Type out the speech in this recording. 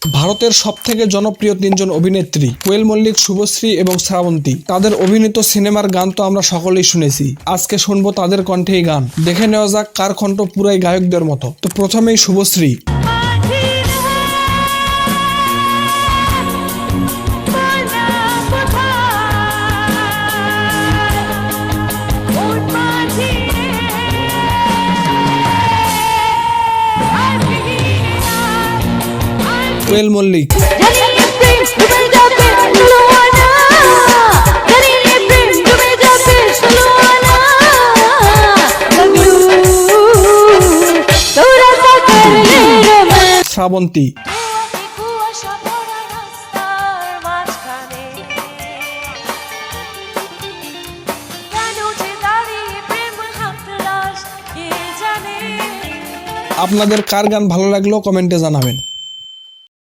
ভারতের সবথেকে জনপ্রিয় তিনজন অভিনেত্রী কোয়েল মল্লিক, শুভশ্রী এবং শ্রাবন্তী। তাদের অভিনীত সিনেমার গান তো আমরা সকলেই শুনেছি। আজকে শুনবো তাদের কণ্ঠেই গান। দেখে নেওয়া যাক কার কণ্ঠ পুরাই গায়কদের মতো। তো প্রথমেই শুভশ্রী। কোয়েল মল্লিক। শ্রাবন্তী। আপনাদের কার গান ভালো লাগলো কমেন্টে জানাবেন।